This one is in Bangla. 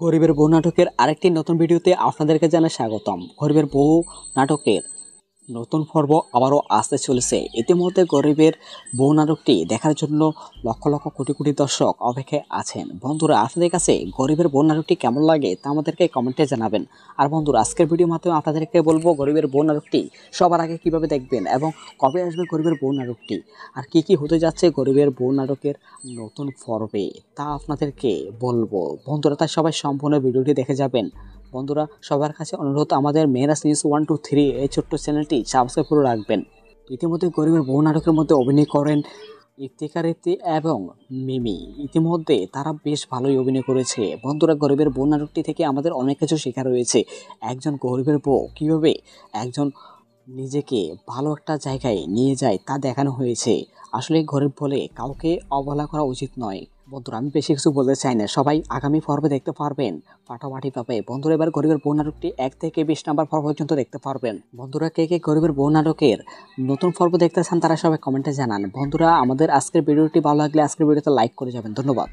গরিবের বউ নাটকের আরেকটি নতুন ভিডিওতে আপনাদেরকে জানাই স্বাগতম। গরিবের বউ নাটকের নতুন পর্ব আবারও আসতে চলেছে। ইতিমধ্যে গরিবের বউ নাটকটি দেখার জন্য লক্ষ লক্ষ কোটি কোটি দর্শক অপেক্ষায় আছেন। বন্ধুরা, আপনাদের কাছে গরিবের বউ নাটকটি কেমন লাগে তা আমাদেরকে কমেন্টে জানাবেন। আর বন্ধুরা, আজকের ভিডিওর মাধ্যমে আপনাদেরকে বলবো গরিবের বউ নাটকটি সবার আগে কিভাবে দেখবেন এবং কবে আসবে গরিবের বউ নাটকটি, আর কি কি হতে যাচ্ছে গরিবের বউ নাটকের নতুন পর্বে তা আপনাদেরকে বলবো। বন্ধুরা, তাই সবাই সম্পূর্ণ ভিডিওটি দেখে যাবেন। বন্ধুরা, সবার কাছে অনুরোধ, আমাদের মেরাজ নিউজ 123 এই ছোট্ট চ্যানেলটি সাবস্ক্রাইব করে রাখবেন। ইতিমধ্যে গরিবের বউ নাটকের মধ্যে অভিনয় করেন ইফতিখার ইফতি এবং মিমি। ইতিমধ্যে তারা বেশ ভালোই অভিনয় করেছে। বন্ধুরা, গরিবের বউ নাটকটি থেকে আমাদের অনেক কিছু শেখা রয়েছে। একজন গরিবের বউ কীভাবে একজন নিজেকে ভালো একটা জায়গায় নিয়ে যায় তা দেখানো হয়েছে। আসলে গরিব বলে কাউকে অবহেলা করা উচিত নয়। বন্ধুরা, আমি বেশি কিছু বলতে চাই না, সবাই আগামী পর্বে দেখতে পারবেন ফাটাফাটি পাবে। বন্ধুরা, এবার গরিবের বউ নাটকটি 1 থেকে 20 নম্বর পর্ব পর্যন্ত দেখতে পারবেন। বন্ধুরা, কে কে গরিবের বউ নাটকের নতুন পর্ব দেখতে চান তারা সবাই কমেন্টে জানান। বন্ধুরা, আমাদের আজকের ভিডিওটি ভালো লাগলে আজকের ভিডিওতে লাইক করে যাবেন। ধন্যবাদ।